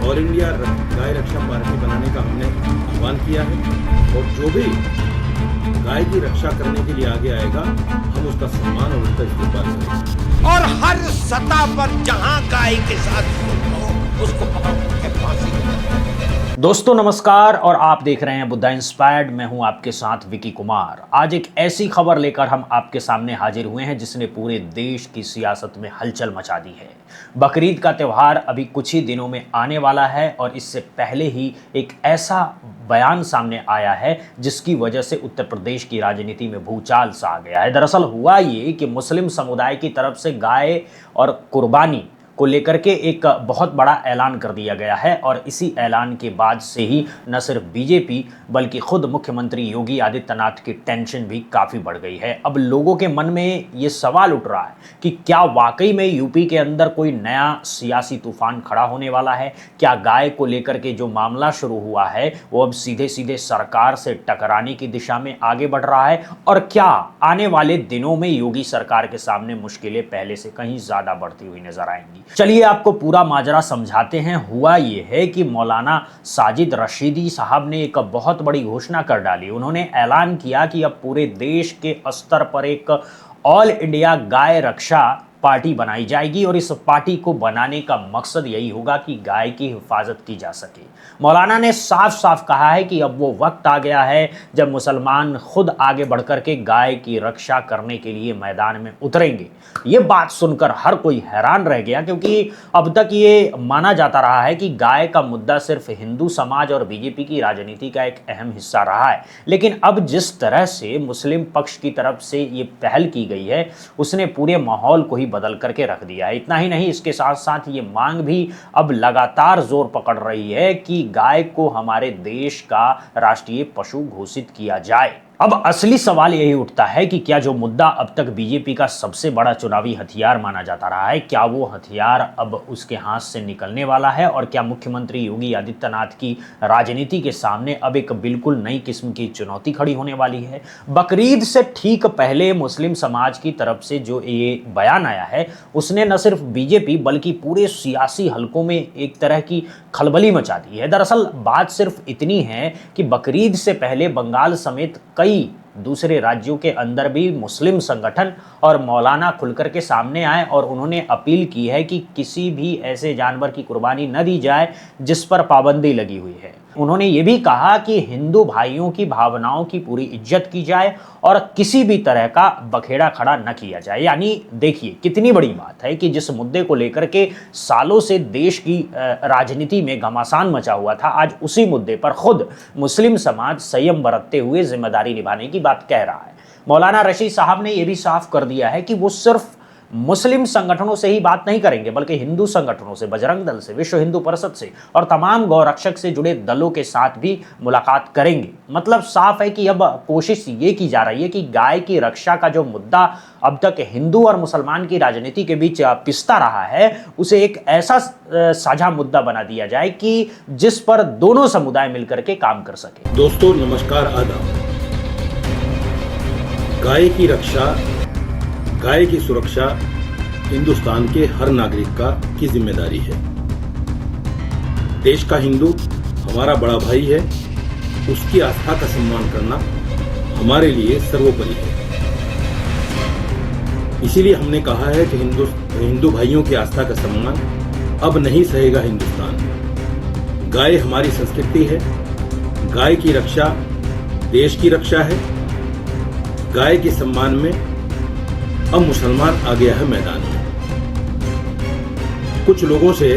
और हर सतह पर जहां गाय के साथ हो उसको पकड़ के फांसी दें। दोस्तों नमस्कार और आप देख रहे हैं बुद्धा इंस्पायर्ड। मैं हूं आपके साथ विकी कुमार। आज एक ऐसी खबर लेकर हम आपके सामने हाजिर हुए हैं जिसने पूरे देश की सियासत में हलचल मचा दी है। बकरीद का त्यौहार अभी कुछ ही दिनों में आने वाला है और इससे पहले ही एक ऐसा बयान सामने आया है जिसकी वजह से उत्तर प्रदेश की राजनीति में भूचाल सा आ गया है। दरअसल हुआ ये कि मुस्लिम समुदाय की तरफ से गाय और कुर्बानी को लेकर के एक बहुत बड़ा ऐलान कर दिया गया है और इसी ऐलान के बाद से ही न सिर्फ बीजेपी बल्कि खुद मुख्यमंत्री योगी आदित्यनाथ की टेंशन भी काफ़ी बढ़ गई है। अब लोगों के मन में ये सवाल उठ रहा है कि क्या वाकई में यूपी के अंदर कोई नया सियासी तूफान खड़ा होने वाला है? क्या गाय को लेकर के जो मामला शुरू हुआ है वो अब सीधे सीधे सरकार से टकराने की दिशा में आगे बढ़ रहा है? और क्या आने वाले दिनों में योगी सरकार के सामने मुश्किलें पहले से कहीं ज़्यादा बढ़ती हुई नजर आएंगी? चलिए आपको पूरा माजरा समझाते हैं। हुआ ये है कि मौलाना साजिद रशीदी साहब ने एक बहुत बड़ी घोषणा कर डाली। उन्होंने ऐलान किया कि अब पूरे देश के स्तर पर एक ऑल इंडिया गाय रक्षा पार्टी बनाई जाएगी और इस पार्टी को बनाने का मकसद यही होगा कि गाय की हिफाजत की जा सके। मौलाना ने साफ साफ कहा है कि अब वो वक्त आ गया है जब मुसलमान खुद आगे बढ़कर के गाय की रक्षा करने के लिए मैदान में उतरेंगे। ये बात सुनकर हर कोई हैरान रह गया क्योंकि अब तक ये माना जाता रहा है कि गाय का मुद्दा सिर्फ हिंदू समाज और बीजेपी की राजनीति का एक अहम हिस्सा रहा है, लेकिन अब जिस तरह से मुस्लिम पक्ष की तरफ से ये पहल की गई है उसने पूरे माहौल को ही बदल करके रख दिया है। इतना ही नहीं, इसके साथ साथ ये मांग भी अब लगातार जोर पकड़ रही है कि गाय को हमारे देश का राष्ट्रीय पशु घोषित किया जाए। अब असली सवाल यही उठता है कि क्या जो मुद्दा अब तक बीजेपी का सबसे बड़ा चुनावी हथियार माना जाता रहा है, क्या वो हथियार अब उसके हाथ से निकलने वाला है? और क्या मुख्यमंत्री योगी आदित्यनाथ की राजनीति के सामने अब एक बिल्कुल नई किस्म की चुनौती खड़ी होने वाली है? बकरीद से ठीक पहले मुस्लिम समाज की तरफ से जो ये बयान आया है उसने न सिर्फ बीजेपी बल्कि पूरे सियासी हलकों में एक तरह की खलबली मचा दी है। दरअसल बात सिर्फ इतनी है कि बकरीद से पहले बंगाल समेत कई दूसरे राज्यों के अंदर भी मुस्लिम संगठन और मौलाना खुलकर के सामने आए और उन्होंने अपील की है कि किसी भी ऐसे जानवर की कुर्बानी न दी जाए जिस पर पाबंदी लगी हुई है। उन्होंने ये भी कहा कि हिंदू भाइयों की भावनाओं की पूरी इज्जत की जाए और किसी भी तरह का बखेड़ा खड़ा न किया जाए। यानी देखिए कितनी बड़ी बात है कि जिस मुद्दे को लेकर के सालों से देश की राजनीति में घमासान मचा हुआ था, आज उसी मुद्दे पर खुद मुस्लिम समाज संयम बरतते हुए जिम्मेदारी निभाने की बात कह रहा है। मौलाना रशीद साहब ने यह भी साफ कर दिया है कि वो सिर्फ मुस्लिम संगठनों से ही बात नहीं करेंगे बल्कि हिंदू संगठनों से, बजरंग दल से, विश्व हिंदू परिषद से और तमाम गौरक्षक से जुड़े दलों के साथ भी मुलाकात करेंगे। मतलब साफ है कि अब कोशिश ये की जा रही है कि गाय की रक्षा का जो मुद्दा अब तक हिंदू और मुसलमान की राजनीति के बीच पिसता रहा है उसे एक ऐसा साझा मुद्दा बना दिया जाए कि जिस पर दोनों समुदाय मिलकर के काम कर सके। दोस्तों नमस्कार, आदाब। गाय की रक्षा, गाय की सुरक्षा हिंदुस्तान के हर नागरिक की जिम्मेदारी है। देश का हिंदू हमारा बड़ा भाई है, उसकी आस्था का सम्मान करना हमारे लिए सर्वोपरि है। इसीलिए हमने कहा है कि हिंदू भाइयों की आस्था का सम्मान अब नहीं सहेगा हिंदुस्तान। गाय हमारी संस्कृति है, गाय की रक्षा देश की रक्षा है। गाय के सम्मान में अब मुसलमान आ गया है मैदान में। कुछ लोगों से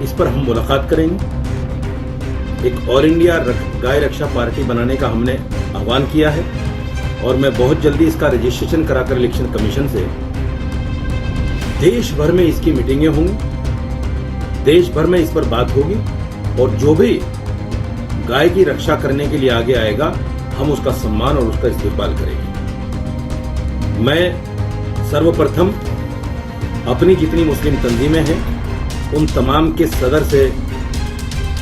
इस पर हम मुलाकात करेंगे। एक ऑल इंडिया गाय रक्षा पार्टी बनाने का हमने आह्वान किया है और मैं बहुत जल्दी इसका रजिस्ट्रेशन कराकर इलेक्शन कमीशन से देश भर में इसकी मीटिंगें होंगी, देश भर में इस पर बात होगी और जो भी गाय की रक्षा करने के लिए आगे आएगा हम उसका सम्मान और उसका इस्तेमाल करेंगे। मैं सर्वप्रथम अपनी जितनी मुस्लिम तंजीमें हैं उन तमाम के सदर से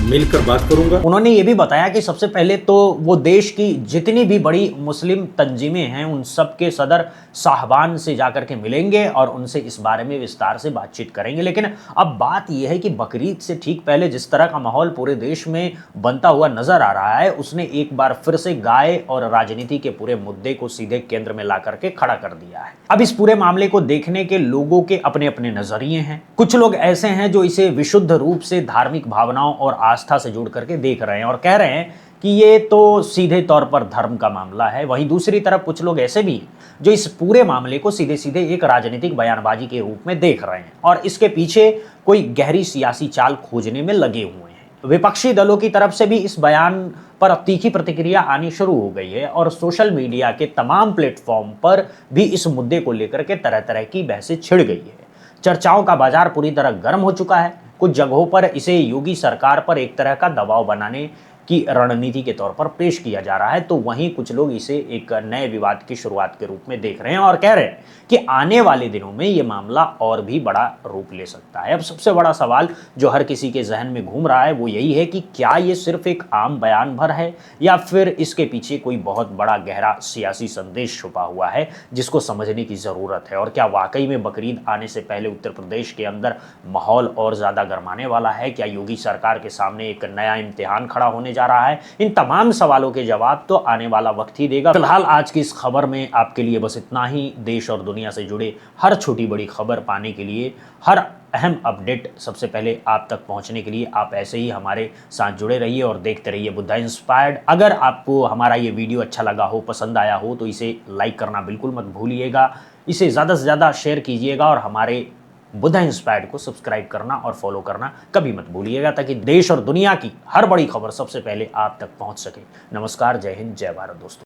मिलकर बात करूंगा। उन्होंने ये भी बताया कि सबसे पहले तो वो देश की जितनी भी बड़ी मुस्लिम तंजीमें हैं उन सब के सदर साहबान से जाकर के मिलेंगे और उनसे इस बारे में विस्तार से बातचीत करेंगे। लेकिन अब बात यह है कि बकरीद से ठीक पहले जिस तरह का माहौल पूरे देश में बनता हुआ नजर आ रहा है, उसने एक बार फिर से गाय और राजनीति के पूरे मुद्दे को सीधे केंद्र में ला करके खड़ा कर दिया है। अब इस पूरे मामले को देखने के लोगों के अपने अपने नजरिए हैं। कुछ लोग ऐसे हैं जो इसे विशुद्ध रूप से धार्मिक भावनाओं और आस्था से जोड़ करके देख रहे हैं और कह रहे हैं कि ये तो सीधे तौर पर धर्म का मामला है। वहीं दूसरी तरफ कुछ लोग ऐसे भी हैं जो इस पूरे मामले को सीधे सीधे एक राजनीतिक बयानबाजी के रूप में देख रहे हैं और इसके पीछे कोई गहरी सियासी चाल खोजने में लगे हुए हैं। विपक्षी दलों की तरफ से भी इस बयान पर अब तीखी प्रतिक्रिया आनी शुरू हो गई है और सोशल मीडिया के तमाम प्लेटफॉर्म पर भी इस मुद्दे को लेकर के तरह तरह की बहसें छिड़ गई है। चर्चाओं का बाजार पूरी तरह गर्म हो चुका है। कुछ जगहों पर इसे योगी सरकार पर एक तरह का दबाव बनाने की रणनीति के तौर पर पेश किया जा रहा है, तो वहीं कुछ लोग इसे एक नए विवाद की शुरुआत के रूप में देख रहे हैं और कह रहे हैं कि आने वाले दिनों में ये मामला और भी बड़ा रूप ले सकता है। अब सबसे बड़ा सवाल जो हर किसी के जहन में घूम रहा है वो यही है कि क्या ये सिर्फ एक आम बयान भर है या फिर इसके पीछे कोई बहुत बड़ा गहरा सियासी संदेश छुपा हुआ है जिसको समझने की ज़रूरत है। और क्या वाकई में बकरीद आने से पहले उत्तर प्रदेश के अंदर माहौल और ज़्यादा गर्माने वाला है? क्या योगी सरकार के सामने एक नया इम्तिहान खड़ा होने जा रहा है? इन तमाम सवालों के जवाब तो आने वाला वक्त ही देगा। फिलहाल आज की इस खबर में आपके लिए बस इतना ही। देश और दुनिया से जुड़े हर छोटी बड़ी खबर पाने के लिए, हर अहम अपडेट सबसे पहले आप तक पहुंचने के लिए आप ऐसे ही हमारे साथ जुड़े रहिए और देखते रहिए बुद्धा इंस्पायर्ड। अगर आपको हमारा ये वीडियो अच्छा लगा हो, पसंद आया हो, तो इसे लाइक करना बिल्कुल मत भूलिएगा। इसे ज़्यादा से ज़्यादा शेयर कीजिएगा और हमारे बुद्धा इंस्पायर्ड को सब्सक्राइब करना और फॉलो करना कभी मत भूलिएगा ताकि देश और दुनिया की हर बड़ी खबर सबसे पहले आप तक पहुंच सके। नमस्कार, जय हिंद, जय भारत दोस्तों।